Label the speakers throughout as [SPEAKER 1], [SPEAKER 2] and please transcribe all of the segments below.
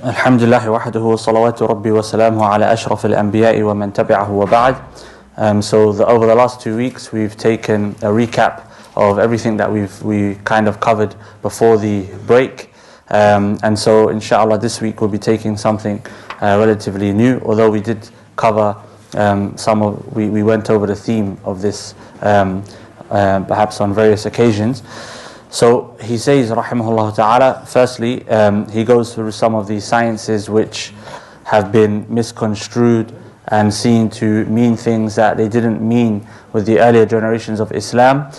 [SPEAKER 1] الحمد لله وحده وصلوات ربي وسلامه على أشرف الأنبياء ومن تبعه وبعد. Over the last 2 weeks we've taken a recap of everything that we kind of covered before the break, and so inshallah this week we'll be taking something relatively new, although we did cover we went over the theme of this perhaps on various occasions. So he says, rahimahullah ta'ala, firstly, he goes through some of the sciences which have been misconstrued and seen to mean things that they didn't mean with the earlier generations of Islam,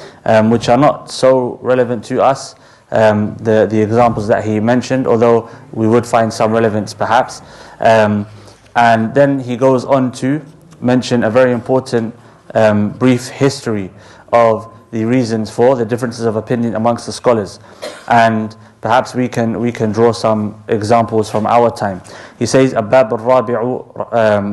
[SPEAKER 1] which are not so relevant to us, the examples that he mentioned, although we would find some relevance perhaps. And then he goes on to mention a very important brief history of the reasons for the differences of opinion amongst the scholars, and perhaps we can draw some examples from our time. He says, "Al-Bab al-Rabi'u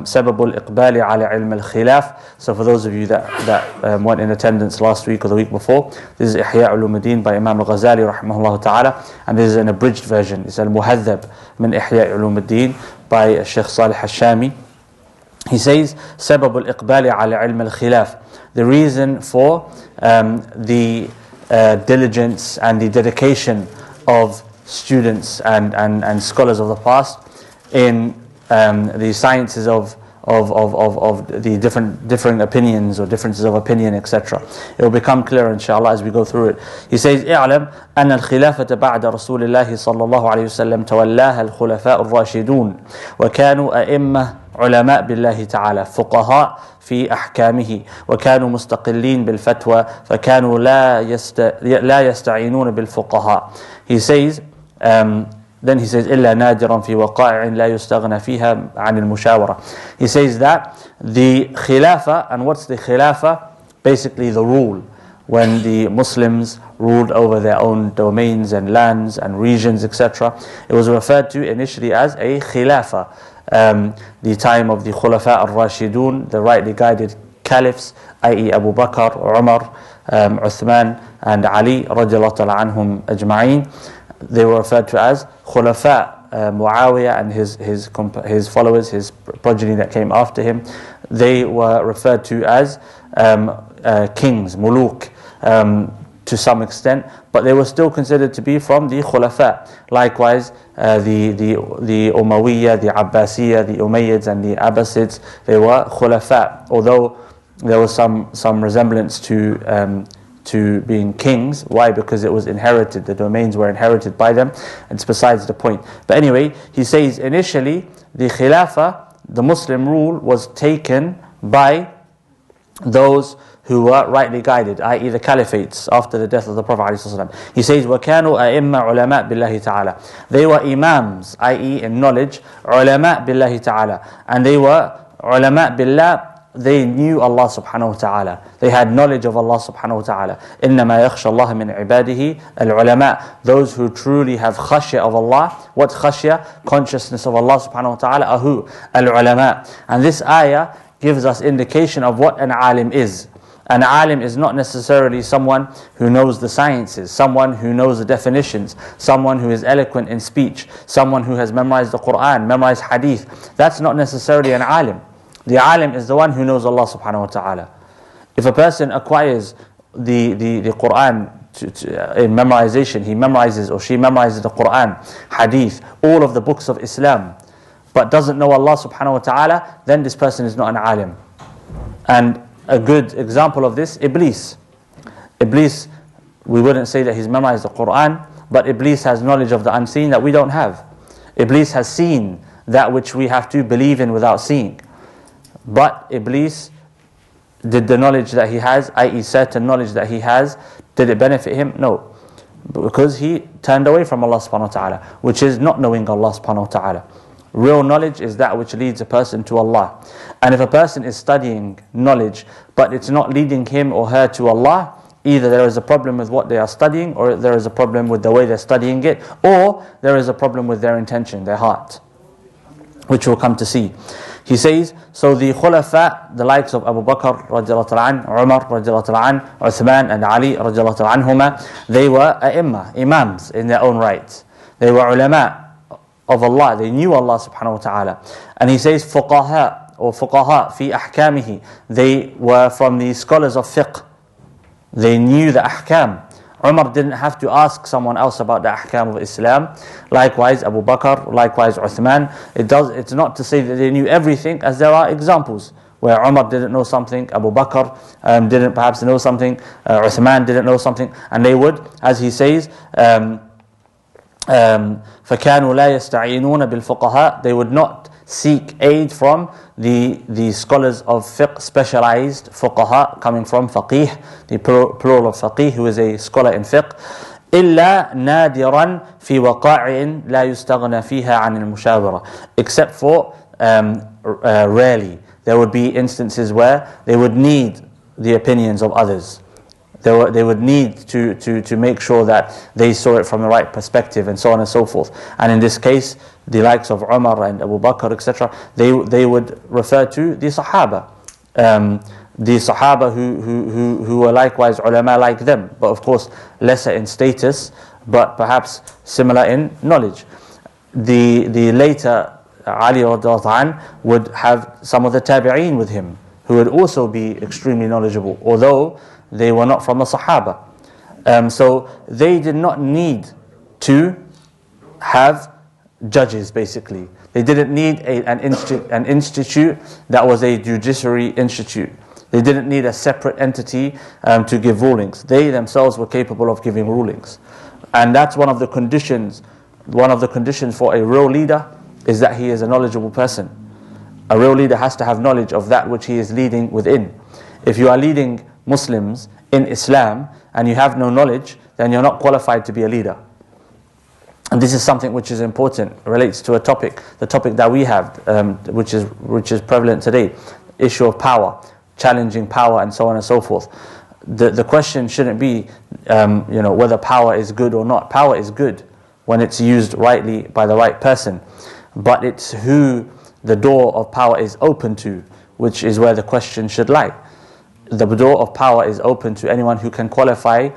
[SPEAKER 1] sabab al-iqbali ala ilm al-khilaf." So for those of you that weren't in attendance last week or the week before, this is Ihya Ulumuddin by Imam al-Ghazali rahimahullah ta'ala, and this is an abridged version. It's al-Muhadhab min Ihya Ulumuddin by Sheikh Salih al-Shami. He says, "Sabab al-iqbali ala ilm al-khilaf." The reason for the diligence and the dedication of students and scholars of the past in the sciences of the differing opinions or differences of opinion, etc. It will become clear inshallah as we go through it. He says, "اعلم أن الخلافة بعد رسول الله صلى الله عليه وسلم تولاها الخلفاء الراشدون وكانوا أئمة علماء بالله تعالى فقهاء في أحكامه وكانوا مستقلين بالفتوى فكانوا لا يستعينون بالفقهاء." He says, then he says, إلا نادرا في وقائع لا يستغنى فيها عن المشاورة. He says that the khilafah, and what's the khilafah? Basically the rule. When the Muslims ruled over their own domains and lands and regions, etc., it was referred to initially as a khilafah. The time of the Khulafa al-Rashidun, the rightly guided caliphs, i.e. Abu Bakr, Umar, Uthman and Ali radiallahu ta'ala anhum ajma'een. They were referred to as Khulafa. Muawiyah and his followers, his progeny that came after him, they were referred to as kings, muluk, to some extent, but they were still considered to be from the Khulafa. Likewise, the Umayyah, the Abbasiyah, the Umayyads and the Abbasids, they were Khulafa, although there was some resemblance to being kings. Why? Because it was inherited, the domains were inherited by them. It's besides the point. But anyway, he says initially the Khilafah, the Muslim rule, was taken by those who were rightly guided, i.e. the caliphates after the death of the Prophet ﷺ. He says, وَكَانُوا أَئِمَّ عُلَمَاء بِاللَّهِ تَعَالَى. They were imams, i.e. in knowledge, عُلَمَاء بِاللَّهِ تَعَالَى. And they were عُلَمَاء بِاللَّهِ, they knew Allah subhanahu wa ta'ala. They had knowledge of Allah subhanahu wa ta'ala. إِنَّمَا يَخْشَى اللَّهَ مِنْ عِبَادِهِ الْعُلَمَاء. Those who truly have khashya of Allah. What khashya? Consciousness of Allah subhanahu wa ta'ala are who? Al-ulama. And this ayah gives us indication of what an alim is. An alim is not necessarily someone who knows the sciences, someone who knows the definitions, someone who is eloquent in speech, someone who has memorized the Quran, memorized hadith. That's not necessarily an alim. The alim is the one who knows Allah subhanahu wa ta'ala. If a person acquires the Quran in memorization, he memorizes or she memorizes the Quran, hadith, all of the books of Islam, but doesn't know Allah subhanahu wa ta'ala, then this person is not an alim. And a good example of this, Iblis. Iblis, we wouldn't say that he's memorized the Quran, but Iblis has knowledge of the unseen that we don't have. Iblis has seen that which we have to believe in without seeing. But Iblis, did the knowledge that he has, i.e. certain knowledge that he has, did it benefit him? No. Because he turned away from Allah subhanahu wa ta'ala, which is not knowing Allah subhanahu wa ta'ala. Real knowledge is that which leads a person to Allah. And if a person is studying knowledge, but it's not leading him or her to Allah, either there is a problem with what they are studying, or there is a problem with the way they're studying it, or there is a problem with their intention, their heart, which we'll come to see. He says, so the Khulafa, the likes of Abu Bakr radiallahu ta'ala an, Umar radiallahu ta'ala an, Uthman and Ali radiallahu ta'ala anhuma, they were imams in their own right. They were ulama, of Allah. They knew Allah subhanahu wa ta'ala. And he says fuqaha or fuqaha fi ahkamihi. They were from the scholars of fiqh. They knew the ahkam. Umar didn't have to ask someone else about the ahkam of Islam. Likewise Abu Bakr, likewise Uthman. It's not to say that they knew everything, as there are examples where Umar didn't know something, Abu Bakr didn't perhaps know something, Uthman didn't know something, and they would, as he says, فَكَانُوا لَا يَسْتَعِينُونَ بِالْفُقَهَاءِ. They would not seek aid from the scholars of fiqh, specialized fuqaha, coming from faqih, the plural of faqih, who is a scholar in fiqh. إِلَّا نَادِرًا فِي وَقَاعٍ لَا يُسْتَغْنَى فِيهَا عَنِ الْمُشَاوَرَةِ. Except for rarely. There would be instances where they would need the opinions of others. They would need to make sure that they saw it from the right perspective, and so on and so forth. And in this case, the likes of Umar and Abu Bakr, etc., they would refer to the Sahaba. The Sahaba who were likewise ulama like them, but of course lesser in status, but perhaps similar in knowledge. The later Ali radiallahu anh would have some of the tabi'een with him, who would also be extremely knowledgeable, although they were not from the Sahaba. So they did not need to have judges, basically. They didn't need an institute that was a judiciary institute. They didn't need a separate entity to give rulings. They themselves were capable of giving rulings. And that's one of the conditions. One of the conditions for a real leader is that he is a knowledgeable person. A real leader has to have knowledge of that which he is leading within. If you are leading Muslims in Islam and you have no knowledge, then you're not qualified to be a leader. And this is something which is important, relates to the topic that we have, which is prevalent today, issue of power, challenging power, and so on and so forth. The question shouldn't be, whether power is good or not. Power is good when it's used rightly by the right person, but it's who the door of power is open to, which is where the question should lie. The door of power is open to anyone who can qualify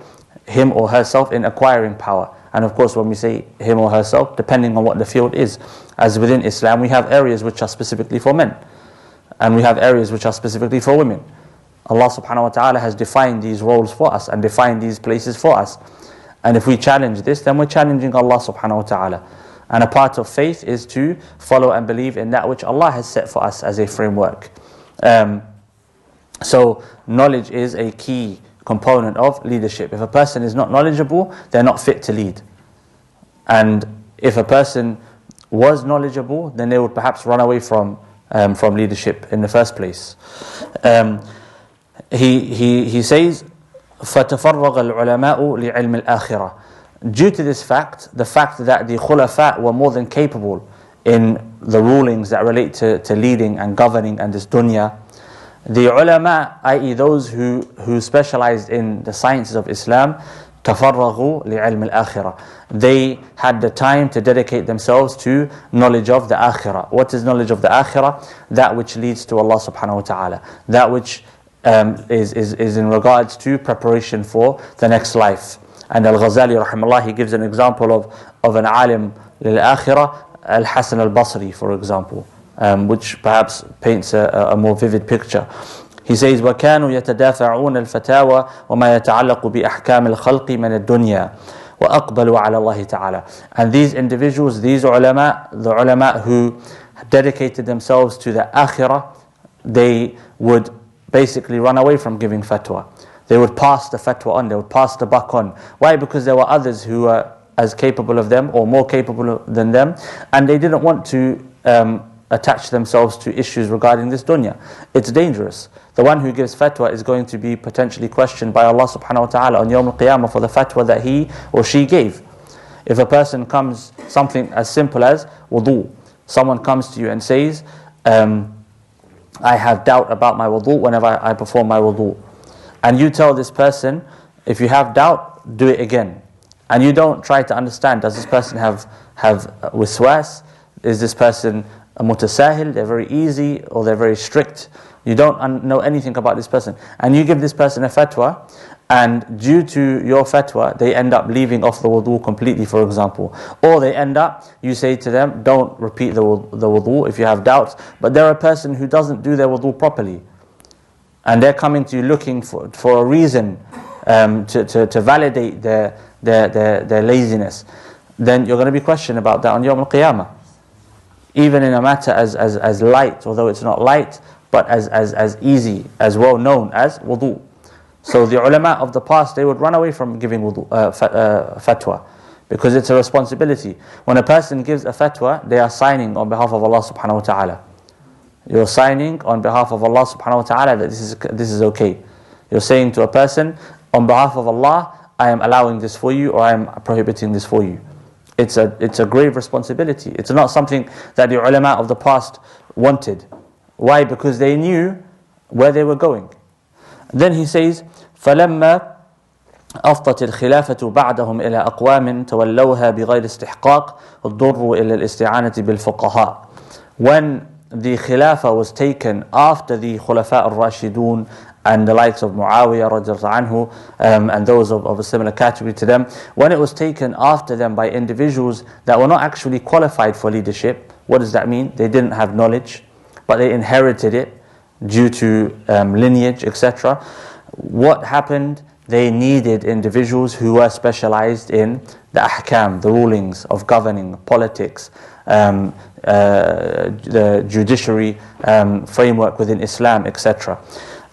[SPEAKER 1] him or herself in acquiring power. And of course, when we say him or herself, depending on what the field is. As within Islam, we have areas which are specifically for men, and we have areas which are specifically for women. Allah subhanahu wa ta'ala has defined these roles for us and defined these places for us. And if we challenge this, then we're challenging Allah subhanahu wa ta'ala. And a part of faith is to follow and believe in that which Allah has set for us as a framework. So knowledge is a key component of leadership. If a person is not knowledgeable, they're not fit to lead. And if a person was knowledgeable, then they would perhaps run away from leadership in the first place. He says, فَتَفَرَّغَ الْعُلَمَاءُ لِعِلْمِ الْآخِرَةِ. Due to this fact, the fact that the khulafa were more than capable in the rulings that relate to leading and governing and this dunya, the ulama, i.e. those who specialized in the sciences of Islam, تَفَرَّغُوا لِعِلْمِ الْآخِرَةِ. They had the time to dedicate themselves to knowledge of the akhirah. What is knowledge of the akhirah? That which leads to Allah subhanahu wa ta'ala. That which is in regards to preparation for the next life. And al-Ghazali rahimahullah, he gives an example of an alim lil-akhirah, al-Hasan al-Basri, for example, which perhaps paints a more vivid picture. He says, وَكَانُوا يَتَدَافَعُونَ الْفَتَاوَى وَمَا يَتَعَلَّقُ بِأَحْكَامِ الْخَلْقِ مِنَ الدُّنْيَا وَأَقْبَلُوا عَلَى اللَّهِ تَعَالَى. And these individuals, these ulama, the ulama who dedicated themselves to the akhirah, they would basically run away from giving fatwa. They would pass the fatwa on, they would pass the buck on. Why? Because there were others who were as capable of them or more capable than them, and they didn't want to attach themselves to issues regarding this dunya. It's dangerous. The one who gives fatwa is going to be potentially questioned by Allah subhanahu wa ta'ala on Yawm al-Qiyamah for the fatwa that he or she gave. If a person comes, something as simple as wudu, someone comes to you and says, I have doubt about my wudu whenever I perform my wudu. And you tell this person, if you have doubt, do it again. And you don't try to understand, does this person have waswas? Is this person a mutasahil, they're very easy, or they're very strict? You don't know anything about this person. And you give this person a fatwa, and due to your fatwa, they end up leaving off the wudu completely, for example. Or they end up, you say to them, don't repeat the wudu if you have doubts. But they're a person who doesn't do their wudu properly. And they're coming to you looking for a reason to validate their laziness. Then you're going to be questioned about that on Yawm al-Qiyamah. Even in a matter as light, although it's not light, but as easy, as well known as wudu. So the ulama of the past, they would run away from giving wudu, fatwa, because it's a responsibility. When a person gives a fatwa, they are signing on behalf of Allah subhanahu wa ta'ala. You're signing on behalf of Allah subhanahu wa ta'ala that this is okay. You're saying to a person, on behalf of Allah, I am allowing this for you, or I am prohibiting this for you. It's a grave responsibility. It's not something that the ulama of the past wanted. Why? Because they knew where they were going. Then he says, فَلَمَّا أفضت الخلافة بعدهم إلى أقوام تولوها بغير استحقاق اضطروا إلى الاستعانة بالفقهاء. When the Khilafah was taken after the Khulafa al-Rashidun and the likes of Muawiyah radiallahu anhu, and those of a similar category to them, when it was taken after them by individuals that were not actually qualified for leadership, what does that mean? They didn't have knowledge, but they inherited it due to lineage, etc. What happened? They needed individuals who were specialized in the ahkam, the rulings of governing, politics, the judiciary framework within Islam, etc.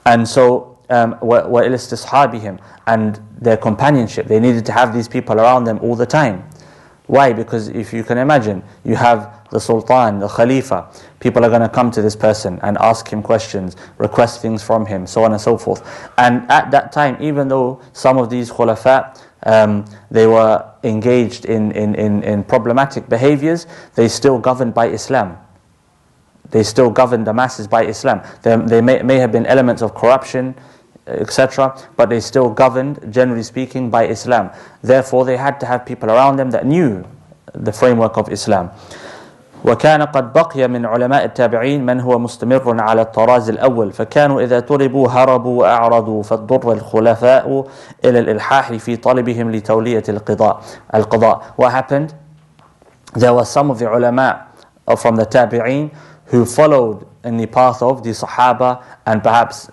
[SPEAKER 1] And so, وَإِلَسْتِصْحَابِهِمْ, and their companionship. They needed to have these people around them all the time. Why? Because if you can imagine, you have the Sultan, the Khalifa, people are going to come to this person and ask him questions, request things from him, so on and so forth. And at that time, even though some of these Khulafa, they were engaged in problematic behaviors, they still governed by Islam. They still governed the masses by Islam. There may have been elements of corruption, etc., but they still governed, generally speaking, by Islam. Therefore, they had to have people around them that knew the framework of Islam. وكان قد بقي من علماء التابعين من هو مستمر على الطراز الأول فكانوا إذا طلبوا هربوا وأعرضوا فاضطر الخلفاء إلى الإلحاح في طلبهم لتولية القضاء. What happened? There were some of the ulama from the tabi'een who followed in the path of the Sahaba, and perhaps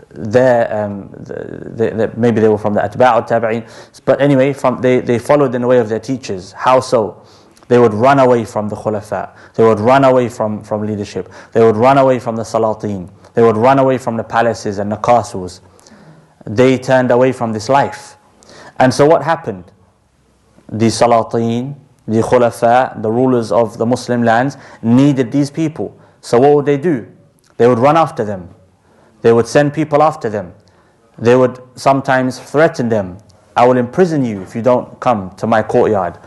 [SPEAKER 1] maybe they were from the Atba' al-Tabi'een, but anyway, they followed in the way of their teachers. How so? They would run away from the Khulafa. They would run away from leadership. They would run away from the Salatin. They would run away from the palaces and the castles. They turned away from this life. And so what happened? The Salatin, the Khulafa, the rulers of the Muslim lands needed these people. So what would they do? They would run after them. They would send people after them. They would sometimes threaten them. I will imprison you if you don't come to my courtyard.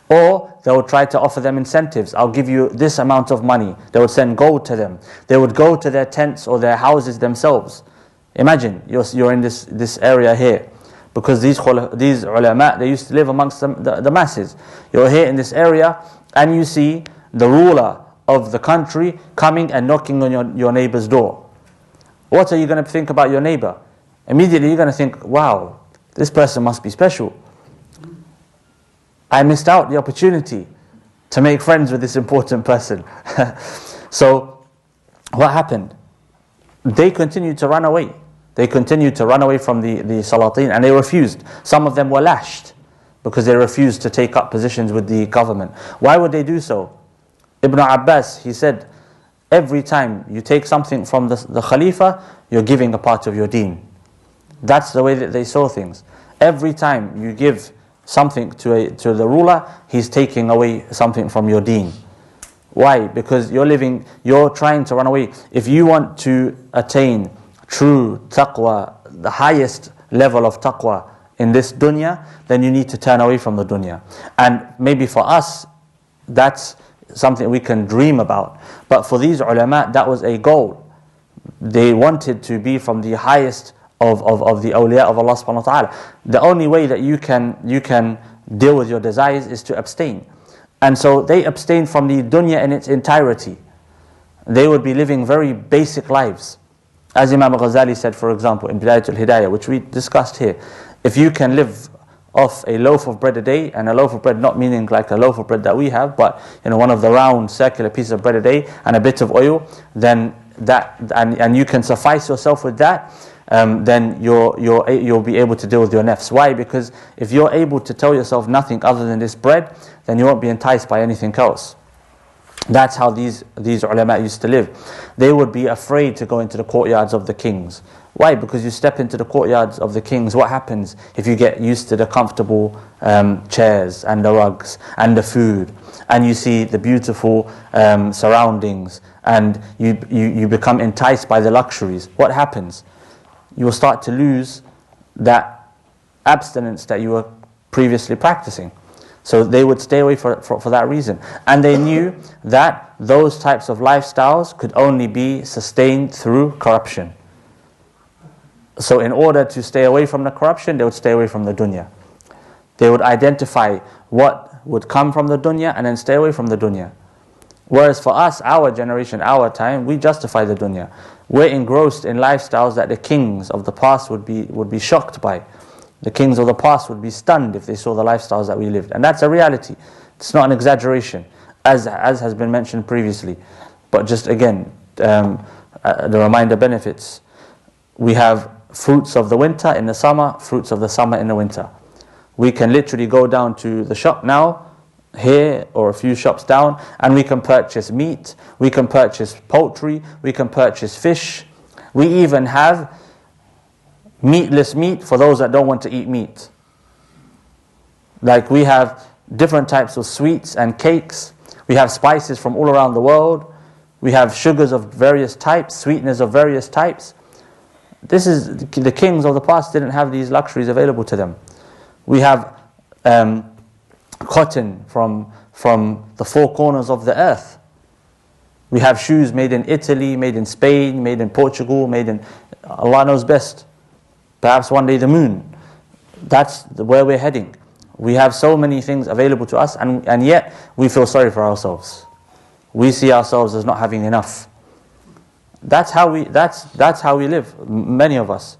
[SPEAKER 1] Or they would try to offer them incentives. I'll give you this amount of money. They would send gold to them. They would go to their tents or their houses themselves. Imagine, you're in this area here. Because these ulama, they used to live amongst the masses. You're here in this area and you see the ruler of the country coming and knocking on your neighbor's door. What are you going to think about your neighbor? Immediately you're going to think, wow, this person must be special. I missed out the opportunity to make friends with this important person. So what happened? They continued to run away. They continued to run away from the Salatin, and they refused. Some of them were lashed because they refused to take up positions with the government. Why would they do so? Ibn Abbas, he said, every time you take something from the Khalifa, you're giving a part of your deen. That's the way that they saw things. Every time you give something to the ruler, he's taking away something from your deen. Why? Because you're trying to run away. If you want to attain true taqwa, the highest level of taqwa in this dunya, then you need to turn away from the dunya. And maybe for us, that's something we can dream about. But for these ulama, that was a goal. They wanted to be from the highest of the awliya of Allah subhanahu wa ta'ala. The only way that you can deal with your desires is to abstain. And so they abstained from the dunya in its entirety. They would be living very basic lives. As Imam al-Ghazali said, for example, in Bidayat al-Hidayah, which we discussed here, if you can live off a loaf of bread a day, and a loaf of bread not meaning like a loaf of bread that we have, but one of the round circular pieces of bread a day and a bit of oil, then that and you can suffice yourself with that, then you'll be able to deal with your nafs. Why? Because if you're able to tell yourself nothing other than this bread, then you won't be enticed by anything else. That's how these ulama used to live. They would be afraid to go into the courtyards of the kings. Why? Because you step into the courtyards of the kings, what happens if you get used to the comfortable chairs and the rugs and the food, and you see the beautiful surroundings, and you become enticed by the luxuries? What happens? You will start to lose that abstinence that you were previously practicing. So they would stay away for that reason. And they knew that those types of lifestyles could only be sustained through corruption. So in order to stay away from the corruption, they would stay away from the dunya. They would identify what would come from the dunya and then stay away from the dunya. Whereas for us, our generation, our time, we justify the dunya. We're engrossed in lifestyles that the kings of the past would be shocked by. The kings of the past would be stunned if they saw the lifestyles that we lived. And that's a reality. It's not an exaggeration, as has been mentioned previously. But just again, the reminder benefits. We have fruits of the winter in the summer, fruits of the summer in the winter. We can literally go down to the shop now, here or a few shops down, and we can purchase meat, we can purchase poultry, we can purchase fish. We even have meatless meat for those that don't want to eat meat. Like we have different types of sweets and cakes. We have spices from all around the world. We have sugars of various types, sweeteners of various types. This is the kings of the past didn't have these luxuries available to them. We have cotton from the four corners of the earth. We have shoes made in Italy, made in Spain, made in Portugal, made in Allah knows best. Perhaps one day the moon. That's where we're heading. We have so many things available to us, and yet we feel sorry for ourselves. We see ourselves as not having enough. That's how we live, many of us.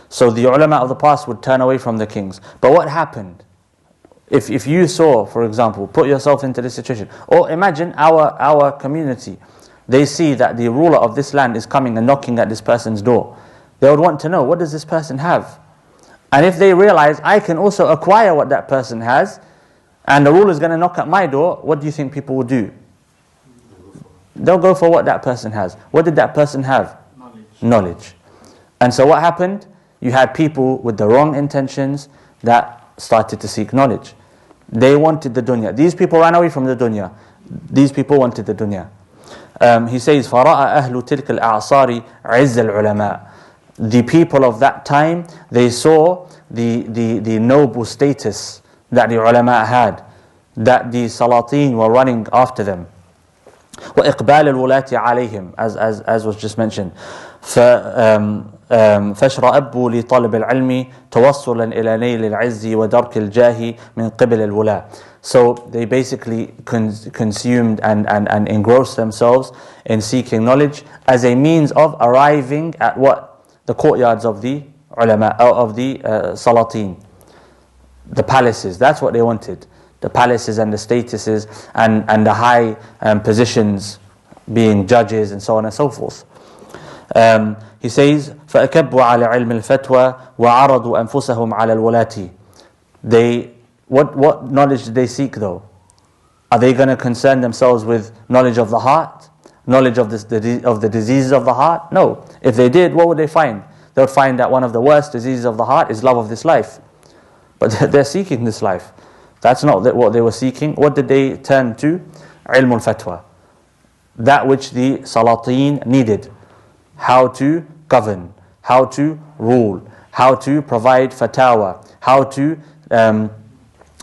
[SPEAKER 1] So the ulama of the past would turn away from the kings. But what happened? If you saw, for example, put yourself into this situation, or imagine our community, they see that the ruler of this land is coming and knocking at this person's door. They would want to know, what does this person have? And if they realize, I can also acquire what that person has, and the ruler is going to knock at my door, what do you think people will do? They'll go for what that person has. What did that person have? Knowledge. And so what happened? You had people with the wrong intentions that started to seek knowledge. They wanted the dunya. These people ran away from the dunya. These people wanted the dunya. He says, فَرَأَ أَهْلُ تِلْكَ الْأَعْصَارِ عِزَّ الْعُلَمَاءِ. The people of that time, they saw the noble status that the ulama had, that the salatin were running after them. وإقبال الولاة عليهم, as was just mentioned. فاشرأبوا لطلب العلم توصلا إلى نيل العز ودرك الجاه من قبل الولاة. So they basically consumed and engrossed themselves in seeking knowledge as a means of arriving at what? The courtyards of the ulama, of the salatin, the palaces. That's what they wanted. The palaces and the statuses and the high positions, being judges and so on and so forth. He says, فَأَكَبُّوا عَلَى عِلْمِ الْفَتْوَى وَعَرَضُوا أَنفُسَهُمْ عَلَى الْوَلَاةِ. What knowledge did they seek though? Are they going to concern themselves with knowledge of the heart? Knowledge of the diseases of the heart? No. If they did, what would they find? They would find that one of the worst diseases of the heart is love of this life. But they're seeking this life. That's not what they were seeking. What did they turn to? Ilm al-fatwa. That which the salatin needed. How to govern, how to rule, how to provide fatawa, how to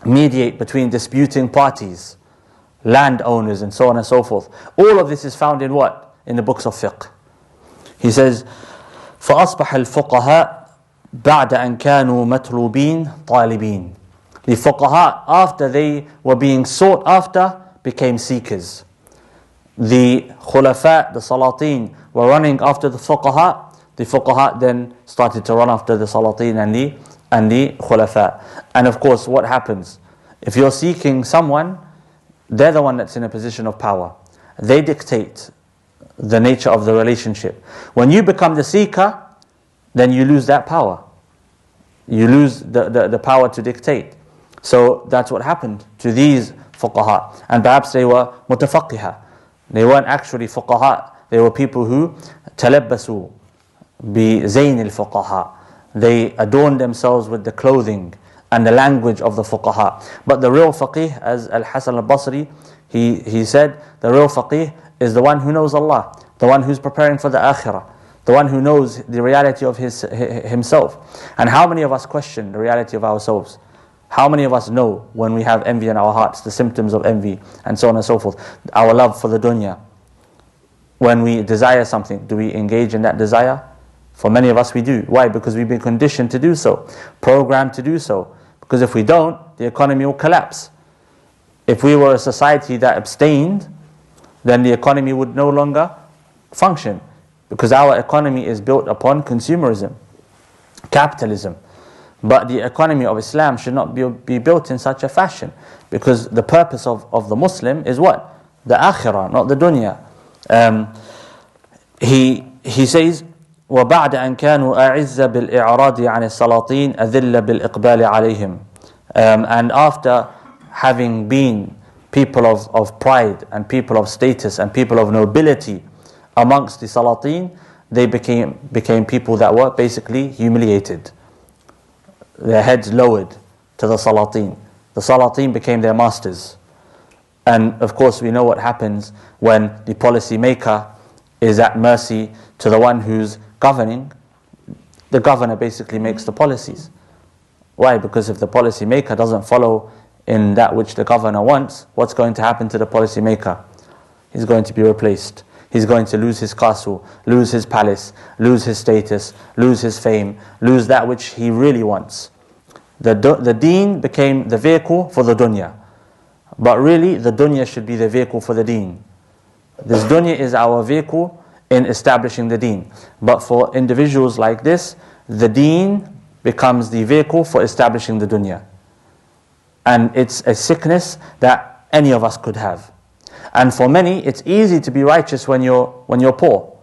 [SPEAKER 1] mediate between disputing parties, landowners and so on and so forth. All of this is found in what? In the books of fiqh. He says, فَأَصْبَحَ الْفُقَهَاء بَعْدَ أَنْ كَانُوا مَطْلُوبِينَ طَالِبِينَ. The fuqaha, after they were being sought after, became seekers. The khulafa, the salatin, were running after the fuqaha then started to run after the salatin and the khulafa. And of course, what happens? If you're seeking someone, they're the one that's in a position of power. They dictate the nature of the relationship. When you become the seeker, then you lose that power. You lose the power to dictate. So that's what happened to these fuqaha. And perhaps they were mutafaqiha. They weren't actually fuqaha. They were people who talabbasu bi zayn al-fuqaha. They adorned themselves with the clothing and the language of the fuqaha. But the real faqih, as Al-Hasan al-Basri, he said, the real faqih is the one who knows Allah, the one who's preparing for the akhirah, the one who knows the reality of himself. And how many of us question the reality of ourselves? How many of us know when we have envy in our hearts, the symptoms of envy, and so on and so forth? Our love for the dunya. When we desire something, do we engage in that desire? For many of us we do. Why? Because we've been conditioned to do so, programmed to do so. Because if we don't, the economy will collapse. If we were a society that abstained, then the economy would no longer function. Because our economy is built upon consumerism, capitalism. But the economy of Islam should not be built in such a fashion. Because the purpose of the Muslim is what? The akhirah, not the dunya. He says, وَبَعْدَ أَنْ كَانُوا أَعِزَّ بِالْإِعْرَاضِ عَنِ السَّلَاطِينَ أَذِلَّ بِالْإِقْبَالِ عَلَيْهِمْ. And after having been people of pride and people of status and people of nobility amongst the Salatin, they became people that were basically humiliated. Their heads lowered to the Salatin. The Salatin became their masters. And of course we know what happens when the policy maker is at mercy to the one who's governing. The governor basically makes the policies. Why? Because if the policy maker doesn't follow in that which the governor wants, what's going to happen to the policy maker? He's going to be replaced. He's going to lose his castle, lose his palace, lose his status, lose his fame, lose that which he really wants. The deen became the vehicle for the dunya. But really, the dunya should be the vehicle for the deen. This dunya is our vehicle in establishing the deen. But for individuals like this, the deen becomes the vehicle for establishing the dunya. And it's a sickness that any of us could have. And for many, it's easy to be righteous when you're poor.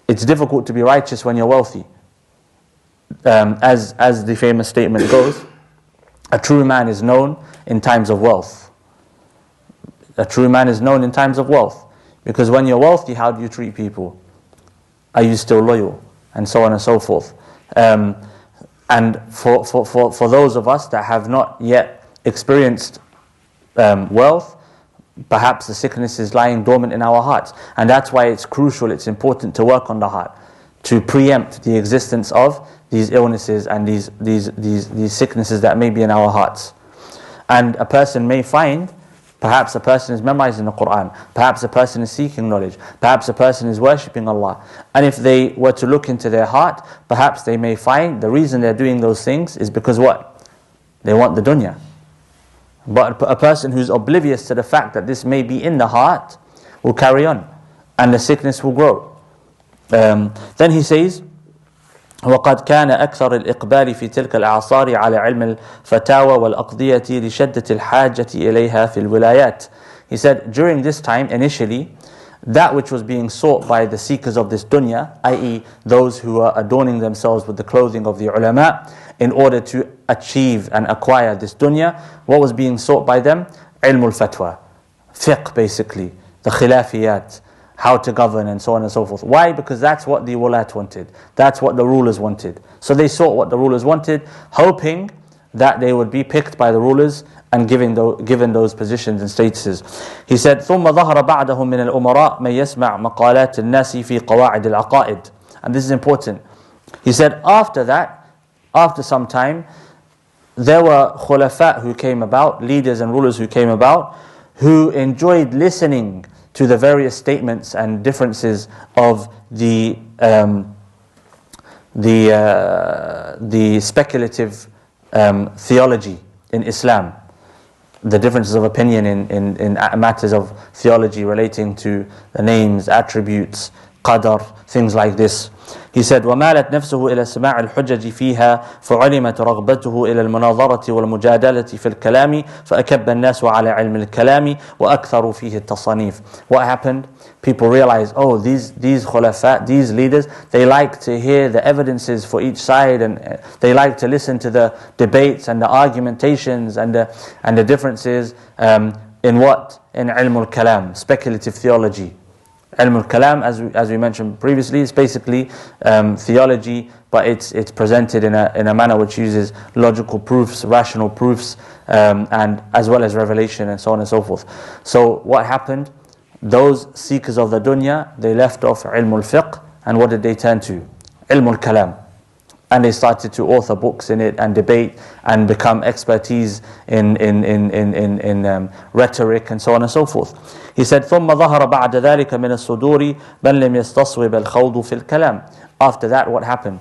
[SPEAKER 1] It's difficult to be righteous when you're wealthy. As the famous statement goes, a true man is known in times of wealth. A true man is known in times of wealth. Because when you're wealthy, how do you treat people? Are you still loyal? And so on and so forth. And for those of us that have not yet experienced wealth, perhaps the sickness is lying dormant in our hearts. And that's why it's crucial, it's important to work on the heart, to preempt the existence of these illnesses and these sicknesses that may be in our hearts. And a person may find, perhaps a person is memorizing the Quran, perhaps a person is seeking knowledge, perhaps a person is worshipping Allah. And if they were to look into their heart, perhaps they may find the reason they're doing those things is because what? They want the dunya. But a person who's oblivious to the fact that this may be in the heart will carry on, and the sickness will grow. Then he says, وقد كان أكثر الإقبال في تلك الأعصار على علم الفتاوى والأقضية لشدة الحاجة إليها في الولايات. He said, during this time, initially, that which was being sought by the seekers of this dunya, i.e. those who are adorning themselves with the clothing of the ulama, in order to achieve and acquire this dunya, what was being sought by them? Ilm al-fatwa, fiqh basically, the khilafiyat, how to govern and so on and so forth. Why? Because that's what the walat wanted. That's what the rulers wanted. So they sought what the rulers wanted, hoping that they would be picked by the rulers and given those positions and statuses. He said, ثُمَّ ظَهَرَ بَعْدَهُمْ مِنَ الْأُمَرَاء مَنْ يَسْمَعْ مَقَالَاتِ النَّاسِ فِي قَوَاعِدِ الْعَقَائِدِ. And this is important. He said, after that, after some time, there were khulafa who came about, leaders and rulers who came about, who enjoyed listening to the various statements and differences of the speculative theology in Islam, the differences of opinion in matters of theology relating to the names, attributes, qadar, things like this. He said, وَمَالَتْ نَفْسُهُ إِلَى سِمَاعِ الْحُجَّجِ فِيهَا فَعُلِمَتْ رَغْبَتُهُ إِلَى الْمُنَاظَرَةِ وَالْمُجَادَلَةِ فِي الْكَلَامِ فَأَكَبَّ النَّاسُ عَلَى عِلْمِ الْكَلَامِ وَأَكْثَرُوا فِيهِ التَّصَانِيفِ. What happened? People realized, oh, these khulafa, these leaders, they like to hear the evidences for each side, and they like to listen to the debates and the argumentations and the differences in what? In ilm al-kalam, speculative theology. Ilm al-kalam, as we mentioned previously, is basically theology, but it's presented in a manner which uses logical proofs, rational proofs, and as well as revelation and so on and so forth. So what happened? Those seekers of the dunya, they left off ilm al-fiqh, and what did they turn to? Ilm al-kalam. And they started to author books in it and debate and become expertise in rhetoric and so on and so forth. He said, ثُمَّ ظَهَرَ بَعْدَ ذَلِكَ مِنَ الصُّدُورِ بَنْ لَمْ يَسْتَصْوِبَ الْخَوْضُ فِي الْكَلَامِ. After that, what happened?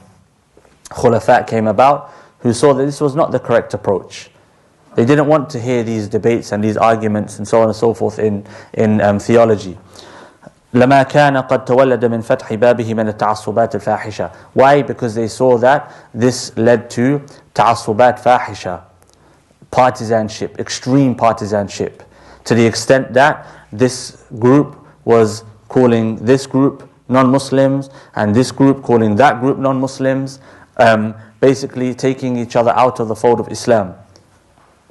[SPEAKER 1] Khulafa came about who saw that this was not the correct approach. They didn't want to hear these debates and these arguments and so on and so forth in theology. لما كان قد تولد من فتح بابه من التعصبات الفاحشة. Why? Because they saw that this led to تعصبات فاحشة, partisanship, extreme partisanship, to the extent that this group was calling this group non-Muslims and this group calling that group non-Muslims, basically taking each other out of the fold of Islam.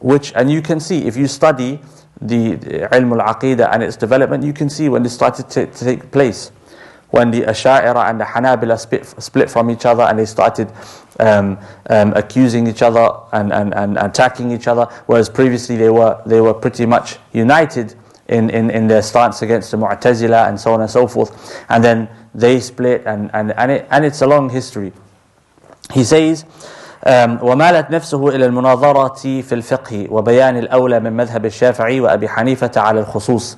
[SPEAKER 1] And you can see, if you study the ilm al-aqidah and its development, you can see when this started to take place, when the Asha'ira and the Hanabila split from each other, and they started accusing each other and attacking each other, whereas previously they were pretty much united in their stance against the Mu'tazila and so on and so forth, and then they split, and it's a long history. He says, ومالت نفسه إلى المناظرة في الفقه وبيان الأولى من مذهب الشافعي وأبي حنيفة على الخصوص.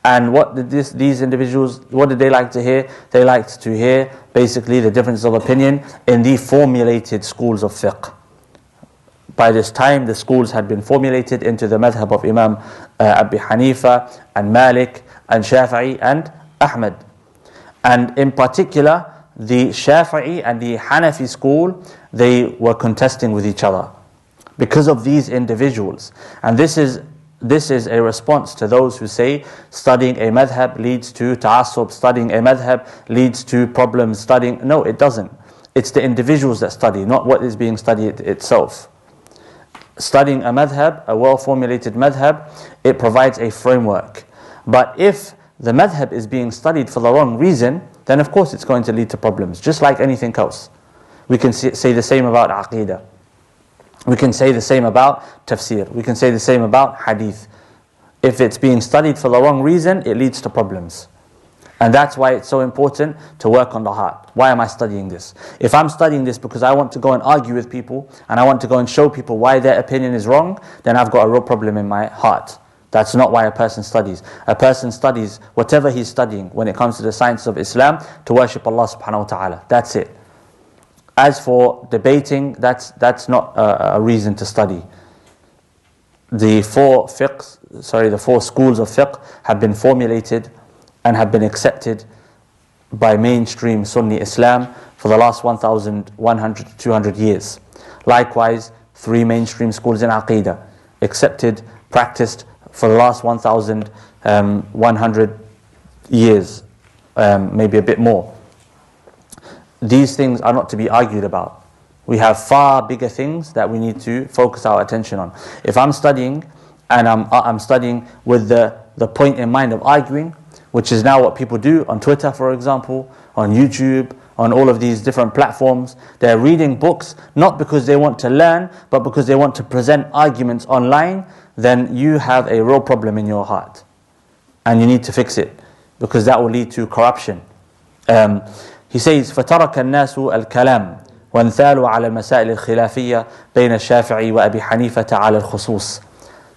[SPEAKER 1] And what did these individuals, what did they like to hear? They liked to hear basically the difference of opinion in the formulated schools of fiqh. By this time, the schools had been formulated into the madhab of Imam Abi Hanifa and Malik and Shafi'i and Ahmad. And in particular, the Shafi'i and the Hanafi school, they were contesting with each other because of these individuals. And this is a response to those who say studying a madhab leads to ta'assub, studying a madhab leads to problems, No, it doesn't. It's the individuals that study, not what is being studied itself. Studying a madhab, a well-formulated madhab, it provides a framework. But if the madhab is being studied for the wrong reason, then of course it's going to lead to problems, just like anything else. We can say the same about aqidah. We can say the same about tafsir. We can say the same about hadith. If it's being studied for the wrong reason, it leads to problems. And that's why it's so important to work on the heart. Why am I studying this? If I'm studying this because I want to go and argue with people, and I want to go and show people why their opinion is wrong, then I've got a real problem in my heart. That's not why a person studies. A person studies whatever he's studying when it comes to the science of Islam to worship Allah subhanahu wa ta'ala. That's it. As for debating, that's not a reason to study. The four schools of fiqh have been formulated and have been accepted by mainstream Sunni Islam for the last 1,100 to 200 years. Likewise, 3 mainstream schools in Aqidah, accepted, practiced for the last 1,100 years, maybe a bit more. These things are not to be argued about. We have far bigger things that we need to focus our attention on. If I'm studying, and I'm studying with the point in mind of arguing, which is now what people do on Twitter, for example, on YouTube, on all of these different platforms. They're reading books, not because they want to learn, but because they want to present arguments online, then you have a real problem in your heart. And you need to fix it, because that will lead to corruption. He says, فَتَرَكَ النَّاسُ الْكَلَامِ وَانْثَالُوا عَلَى الْمَسَائِلِ الْخِلَافِيَّةِ بَيْنَ الشَّافِعِي وَأَبِي حَنِيفَةَ عَلَى الْخُصُوصِ.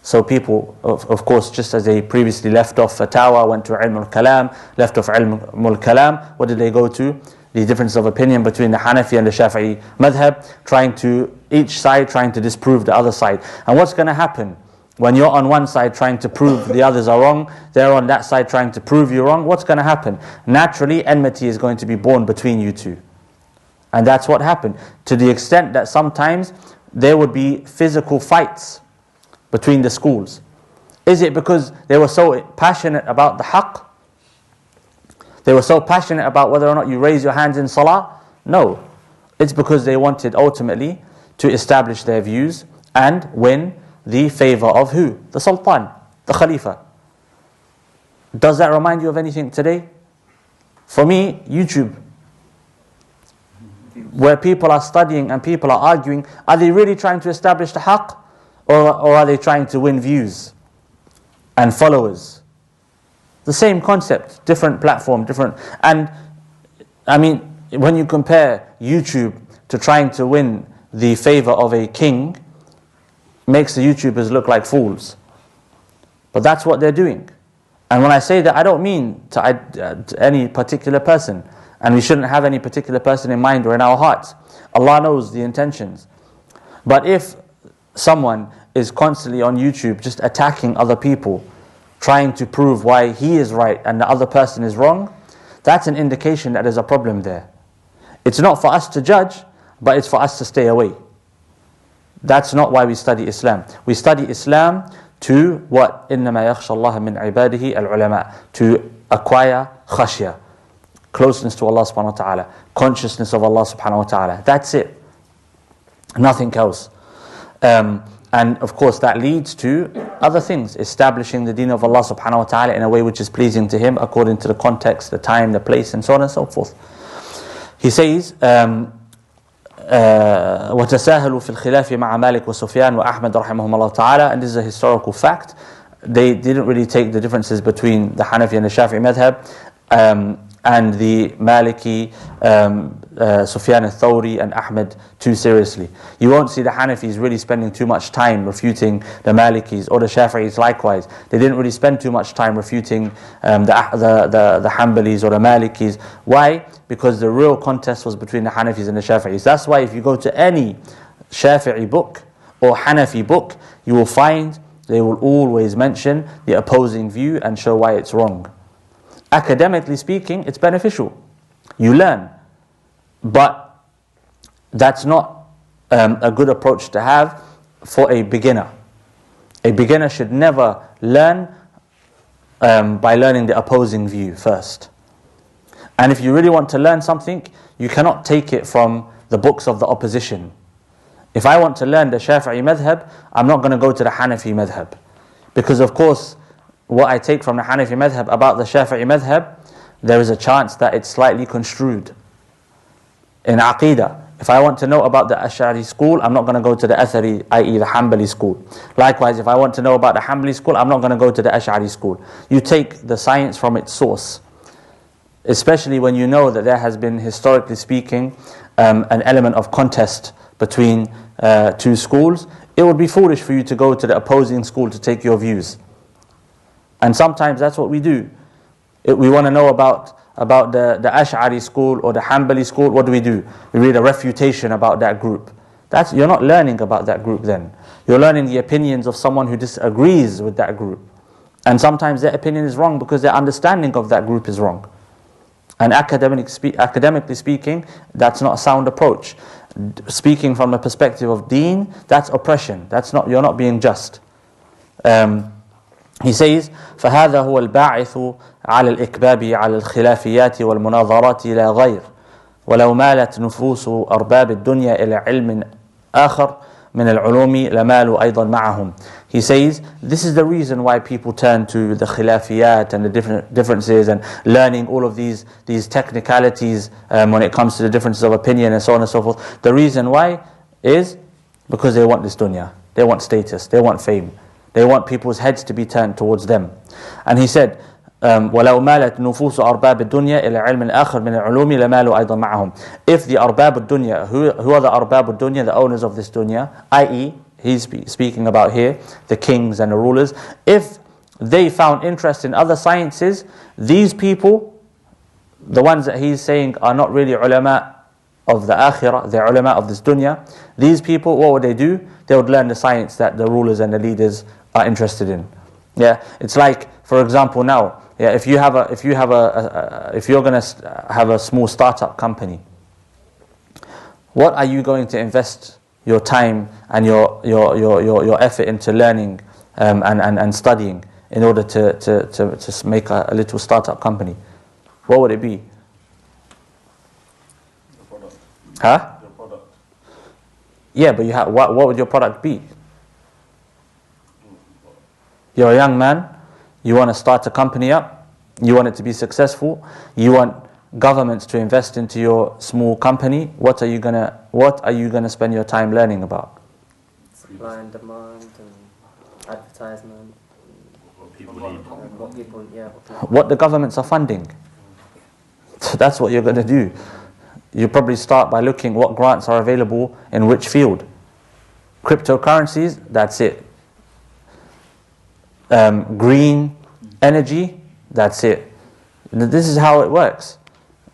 [SPEAKER 1] So people, of course, just as they previously left off fatwa, went to ilm al-kalam, left off ilm al-kalam, what did they go to? The difference of opinion between the Hanafi and the Shafi'i madhab, each side trying to disprove the other side. And what's going to happen? When you're on one side trying to prove the others are wrong, they're on that side trying to prove you're wrong, what's going to happen? Naturally, enmity is going to be born between you two. And that's what happened. To the extent that sometimes there would be physical fights between the schools. Is it because they were so passionate about the haqq? They were so passionate about whether or not you raise your hands in salah? No. It's because they wanted ultimately to establish their views and win the favor of who? The Sultan, the Khalifa. Does that remind you of anything today? For me, YouTube. Where people are studying and people are arguing, are they really trying to establish the haqq? Or are they trying to win views and followers? The same concept, different platform, different. And I mean, when you compare YouTube to trying to win the favor of a king, makes the YouTubers look like fools. But that's what they're doing. And when I say that, I don't mean to any particular person. And we shouldn't have any particular person in mind or in our hearts. Allah knows the intentions. But if someone is constantly on YouTube just attacking other people, trying to prove why he is right and the other person is wrong, that's an indication that there's a problem there. It's not for us to judge, but it's for us to stay away. That's not why we study Islam. We study Islam to what? إِنَّمَا يَخْشَى اللَّهَ مِنْ عِبَادِهِ الْعُلَمَاء. To acquire khashya, closeness to Allah subhanahu wa ta'ala, consciousness of Allah subhanahu wa ta'ala. That's it. Nothing else. And of course that leads to other things, establishing the deen of Allah subhanahu wa ta'ala in a way which is pleasing to Him according to the context, the time, the place, and so on and so forth. He says, وتساهلوا في الخلاف مع مالك وسفيان وأحمد رحمهم الله تعالى, and this is a historical fact. They didn't really take the differences between the Hanafi and the Shafi'i madhab and the Maliki, Sufyan al-Thawri and Ahmed too seriously. You won't see the Hanafis really spending too much time refuting the Malikis, or the Shafi'is likewise. They didn't really spend too much time refuting the Hanbalis or the Malikis. Why? Because the real contest was between the Hanafis and the Shafi'is. That's why if you go to any Shafi'i book or Hanafi book, you will find they will always mention the opposing view and show why it's wrong. Academically speaking, it's beneficial. You learn. But that's not a good approach to have for a beginner. A beginner should never learn by learning the opposing view first. And if you really want to learn something, you cannot take it from the books of the opposition. If I want to learn the Shafi'i madhab, I'm not going to go to the Hanafi madhab. Because of course, what I take from the Hanafi madhab about the Shafi'i madhab, there is a chance that it's slightly construed. In Aqeedah, if I want to know about the Ash'ari school, I'm not going to go to the Athari, i.e. the Hanbali school. Likewise, if I want to know about the Hanbali school, I'm not going to go to the Ash'ari school. You take the science from its source. Especially when you know that there has been, historically speaking, an element of contest between two schools. It would be foolish for you to go to the opposing school to take your views. And sometimes that's what we do. We want to know about the Ash'ari school or the Hanbali school. What do? We read a refutation about that group. You're not learning about that group then. You're learning the opinions of someone who disagrees with that group. And sometimes their opinion is wrong because their understanding of that group is wrong. And academically speaking, that's not a sound approach. Speaking from the perspective of deen, that's oppression. You're not being just. He says, فهذا هو الباعث على الإكباب على الخلافيات والمناظرات لا غير ولو مالت نفوس أرباب الدنيا إلى علم آخر من العلوم لمالوا أيضا معهم. He says, this is the reason why people turn to the khilafiyat and the differences and learning all of these technicalities when it comes to the differences of opinion and so on and so forth. The reason why is because they want this dunya. They want status. They want fame. They want people's heads to be turned towards them. And he said, وَلَوْ مَالَتْ نُفُوسُ أَرْبَابِ الدُّنْيَا إِلَى عِلْمٍ آخَرٍ مِنَ الْعُلُومِ لَمَالُوا أَيْضًا مَعَهُم. If the arbab al-dunya, who are the arbab al-dunya, the owners of this dunya, i.e., he's speaking about here, the kings and the rulers, if they found interest in other sciences, these people, the ones that he's saying are not really ulama, of the akhirah, the ulama of this dunya, these people, what would they do? They would learn the science that the rulers and the leaders are interested in. Yeah, it's like, for example, now, yeah, if you're going to have a small startup company, what are you going to invest your time and your effort into learning and studying in order to make a little startup company? What would it be?
[SPEAKER 2] The product.
[SPEAKER 1] Huh?
[SPEAKER 2] Your product.
[SPEAKER 1] Yeah, but what would your product be? You're a young man, you want to start a company up, you want it to be successful, you want governments to invest into your small company. What are you gonna spend your time learning about?
[SPEAKER 3] Supply and demand and advertisement.
[SPEAKER 2] What people need.
[SPEAKER 3] What people,
[SPEAKER 1] What the governments are funding. So that's what you're going to do. You probably start by looking what grants are available in which field. Cryptocurrencies, that's it. Green energy, that's it. This is how it works.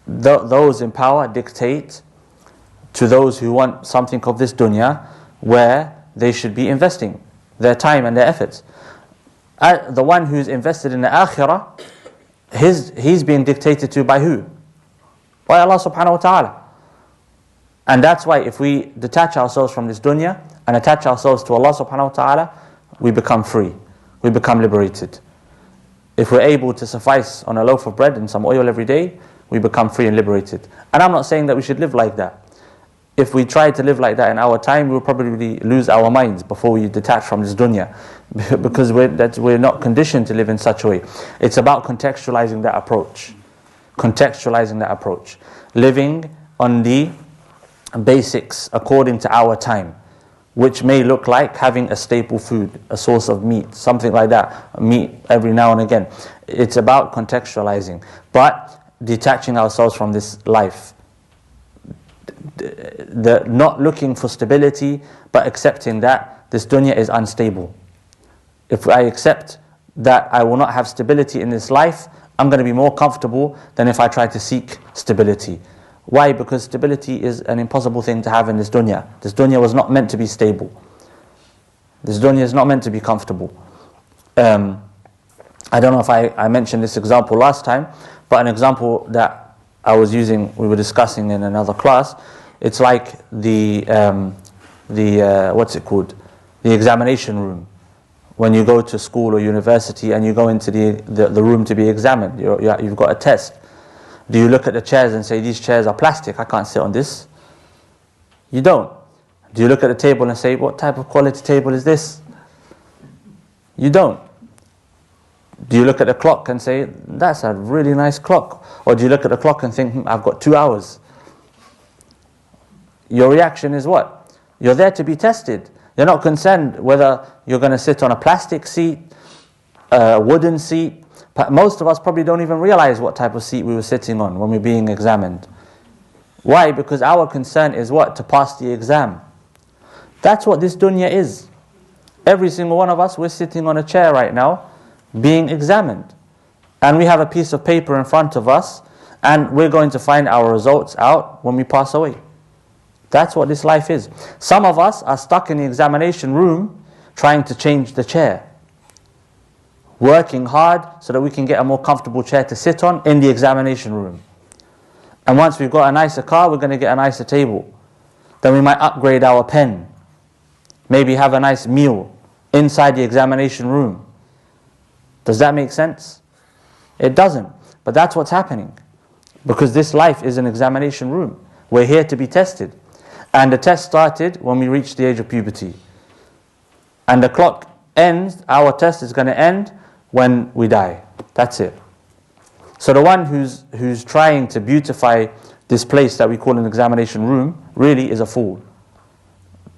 [SPEAKER 1] Those in power dictate to those who want something of this dunya where they should be investing their time and their efforts. The one who's invested in the akhirah, he's being dictated to by who? By Allah subhanahu wa ta'ala. And that's why if we detach ourselves from this dunya and attach ourselves to Allah subhanahu wa ta'ala, we become free. We become liberated. If we're able to suffice on a loaf of bread and some oil every day, we become free and liberated. And I'm not saying that we should live like that. If we try to live like that in our time, we'll probably lose our minds before we detach from this dunya. Because we're not conditioned to live in such a way. It's about contextualizing that approach. Contextualizing that approach. Living on the basics according to our time, which may look like having a staple food, a source of meat, something like that, meat every now and again. It's about contextualizing, but detaching ourselves from this life. Not looking for stability, but accepting that this dunya is unstable. If I accept that I will not have stability in this life, I'm going to be more comfortable than if I try to seek stability. Why? Because stability is an impossible thing to have in this dunya. This dunya was not meant to be stable. This dunya is not meant to be comfortable. I don't know if I mentioned this example last time, but an example that I was using, we were discussing in another class, it's like the what's it called? The examination room. When you go to school or university and you go into the room to be examined, you've got a test. Do you look at the chairs and say, these chairs are plastic, I can't sit on this? You don't. Do you look at the table and say, what type of quality table is this? You don't. Do you look at the clock and say, that's a really nice clock? Or do you look at the clock and think, I've got 2 hours? Your reaction is what? You're there to be tested. You're not concerned whether you're going to sit on a plastic seat, a wooden seat. Most of us probably don't even realize what type of seat we were sitting on when we're being examined. Why? Because our concern is what? To pass the exam. That's what this dunya is. Every single one of us, we're sitting on a chair right now, being examined. And we have a piece of paper in front of us, and we're going to find our results out when we pass away. That's what this life is. Some of us are stuck in the examination room, trying to change the chair. Working hard so that we can get a more comfortable chair to sit on in the examination room. And once we've got a nicer car, we're going to get a nicer table. Then we might upgrade our pen. Maybe have a nice meal inside the examination room. Does that make sense? It doesn't. But that's what's happening. Because this life is an examination room. We're here to be tested. And the test started when we reached the age of puberty. And the clock ends, our test is going to end when we die. That's it. So the one who's trying to beautify this place that we call an examination room really is a fool.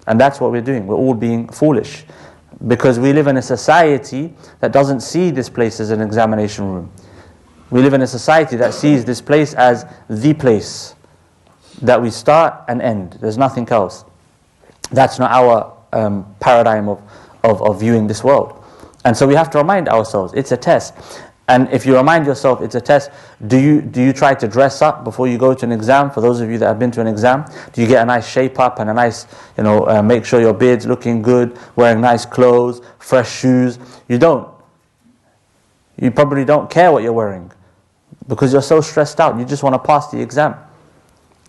[SPEAKER 1] And that's what we're doing. We're all being foolish. Because we live in a society that doesn't see this place as an examination room. We live in a society that sees this place as the place that we start and end. There's nothing else. That's not our paradigm of viewing this world. And so we have to remind ourselves, it's a test. And if you remind yourself, it's a test. Do you try to dress up before you go to an exam? For those of you that have been to an exam, do you get a nice shape up and a nice, make sure your beard's looking good, wearing nice clothes, fresh shoes? You don't. You probably don't care what you're wearing because you're so stressed out. You just want to pass the exam.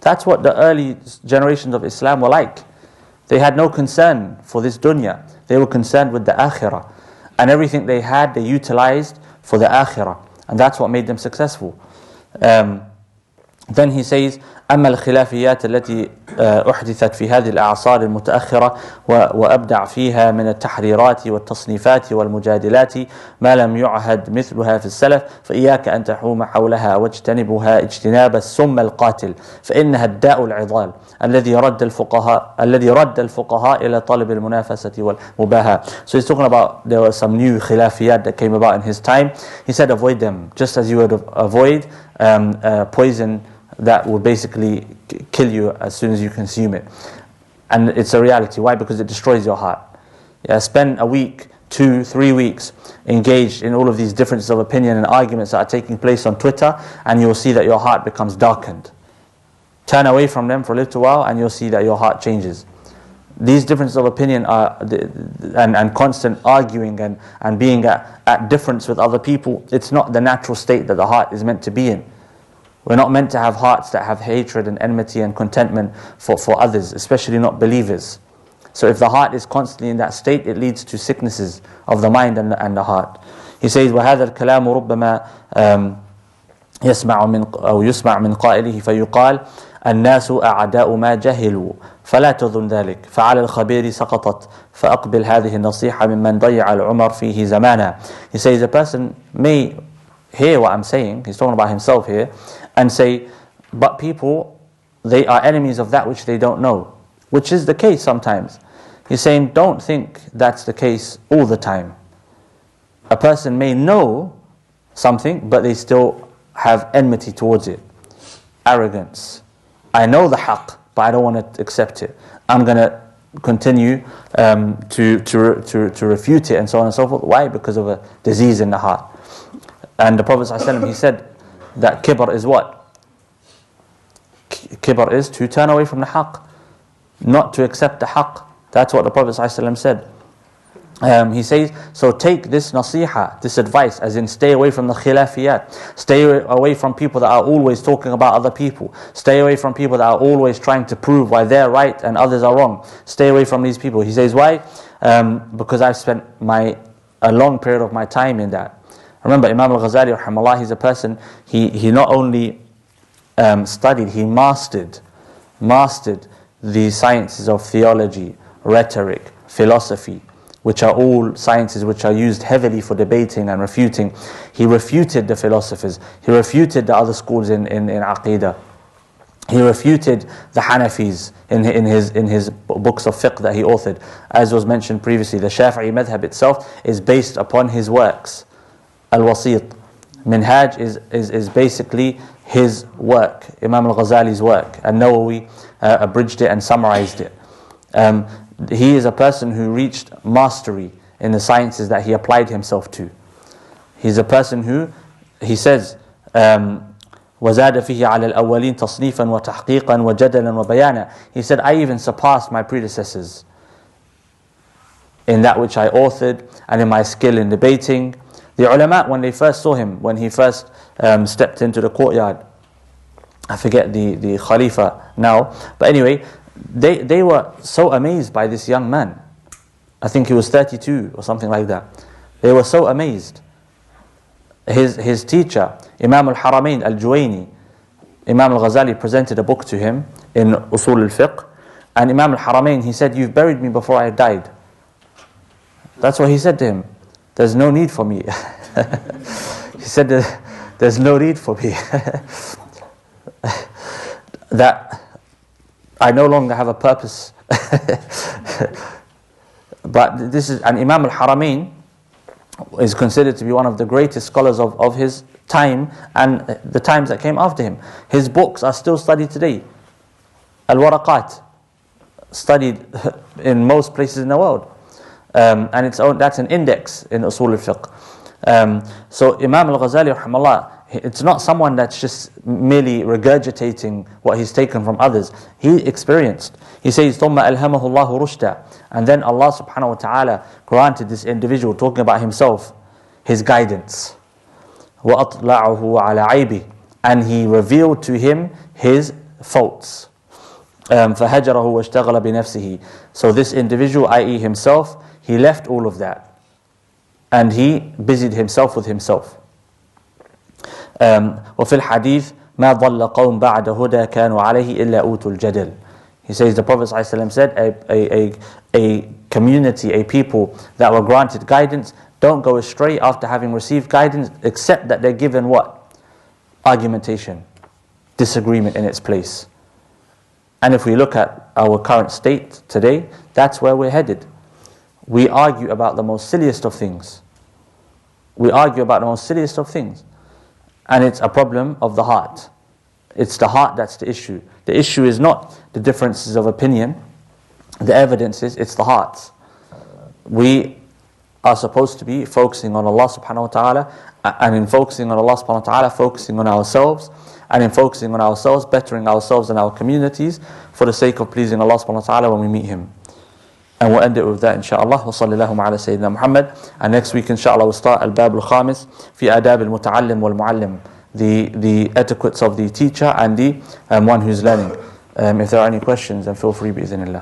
[SPEAKER 1] That's what the early generations of Islam were like. They had no concern for this dunya. They were concerned with the akhirah. And everything they had, they utilized for the akhirah, and that's what made them successful. Then he says, أما الخلافيات التي أحدثت في هذه الأعصار المتأخرة وأبدع فيها من التحريرات والتصنيفات والمجادلات ما لم يعهد مثلها في السلف فإياك أن تحوم حولها واجتنبها اجتناب السم القاتل فإنها الداء العضال الذي رد الفقهاء إلى طلب المنافسة والمباهاة. So he's talking about there were some new khilafiyat that came about in his time. He said avoid them just as you would avoid poison that will basically kill you as soon as you consume it. And it's a reality. Why? Because it destroys your heart. Yeah, spend a week, 2, 3 weeks engaged in all of these differences of opinion and arguments that are taking place on Twitter, and you'll see that your heart becomes darkened. Turn away from them for a little while and you'll see that your heart changes. These differences of opinion are and constant arguing and being at difference with other people, it's not the natural state that the heart is meant to be in. We're not meant to have hearts that have hatred and enmity and contentment for others, especially not believers. So if the heart is constantly in that state, it leads to sicknesses of the mind and the heart. He says, وَهَذَا الْكَلَامُ رُبَّمَا يسمع من قائله فيقال الناس أعداء ما جهلوا فلا تظن ذلك فعلى الخبير سقطت فأقبل هذه النصيحة ممن ضيع العمر فيه زمانا. He says a person may hear what I'm saying, he's talking about himself here, and say, but people, they are enemies of that which they don't know, which is the case sometimes. He's saying, don't think that's the case all the time. A person may know something, but they still have enmity towards it. Arrogance. I know the haqq, but I don't want to accept it. I'm going to continue to refute it and so on and so forth. Why? Because of a disease in the heart. And the Prophet ﷺ, he said that kibr is what? Kibr is to turn away from the haqq, not to accept the haqq. That's what the Prophet ﷺ said. He says, so take this nasiha, this advice, as in stay away from the khilafiyat. Stay away from people that are always talking about other people. Stay away from people that are always trying to prove why they're right and others are wrong. Stay away from these people. He says, why? Because I've spent a long period of my time in that. Remember, Imam al-Ghazali, rahimahullah, he's a person, he not only studied, he mastered the sciences of theology, rhetoric, philosophy, which are all sciences which are used heavily for debating and refuting. He refuted the philosophers. He refuted the other schools in Aqidah. He refuted the Hanafis in his books of fiqh that he authored. As was mentioned previously, the Shafi'i madhab itself is based upon his works. Al-Wasit. Minhaj is basically his work, Imam al-Ghazali's work. And Nawawi abridged it and summarized it. He is a person who reached mastery in the sciences that he applied himself to. He's a person who, he says, وَزَادَ فِيهِ عَلَى الْأَوَّلِينَ تَصْنِيفًا وَتَحْقِيقًا وَجَدَلًا وَبَيَانًا. He said, I even surpassed my predecessors in that which I authored and in my skill in debating. The ulama, when they first saw him, when he first stepped into the courtyard, I forget the Khalifa now, but anyway, they were so amazed by this young man. I think he was 32 or something like that. They were so amazed. His teacher, Imam al-Haramain al-Juwayni, Imam al-Ghazali presented a book to him in Usul al-Fiqh, and Imam al-Haramain, he said, you've buried me before I died. That's what he said to him. There's no need for me. He said, there's no need for me. That I no longer have a purpose. But this is, and Imam al-Haramain is considered to be one of the greatest scholars of his time and the times that came after him. His books are still studied today. Al-Waraqat, studied in most places in the world. And that's an index in Usul al-Fiqh. So Imam al-Ghazali rahimahullah, it's not someone that's just merely regurgitating what he's taken from others. He experienced. He says, ثُمَّ أَلْهَمَهُ اللَّهُ رُشْدًا. And then Allah subhanahu wa ta'ala granted this individual, talking about himself, his guidance. وَأَطْلَعُهُ عَلَى عَيْبِهِ. And he revealed to him his faults. فَهَجَرَهُ وَاشْتَغَلَ بِنَفْسِهِ. So this individual, i.e. himself, he left all of that. And he busied himself with himself. وفي الحديث ما ضل قوم بعد هدى كانوا عليه إلا أوتوا الجدل. He says the Prophet ﷺ said a community, a people that were granted guidance don't go astray after having received guidance except that they're given what? Argumentation, disagreement in its place. And if we look at our current state today, that's where we're headed. We argue about the most silliest of things. We argue about the most silliest of things. And it's a problem of the heart. It's the heart that's the issue. The issue is not the differences of opinion. The evidence is, it's the heart. We are supposed to be focusing on Allah subhanahu wa ta'ala, and in focusing on Allah subhanahu wa ta'ala, focusing on ourselves, and in focusing on ourselves, bettering ourselves and our communities for the sake of pleasing Allah subhanahu wa ta'ala when we meet Him. And we'll end it with that inshaAllah. وصلى اللهم على سيدنا محمد. And next week inshaAllah we'll start الباب الخامس في آداب المتعلم والمعلم. The etiquettes of the teacher and the one who's learning. If there are any questions, then feel free بإذن الله.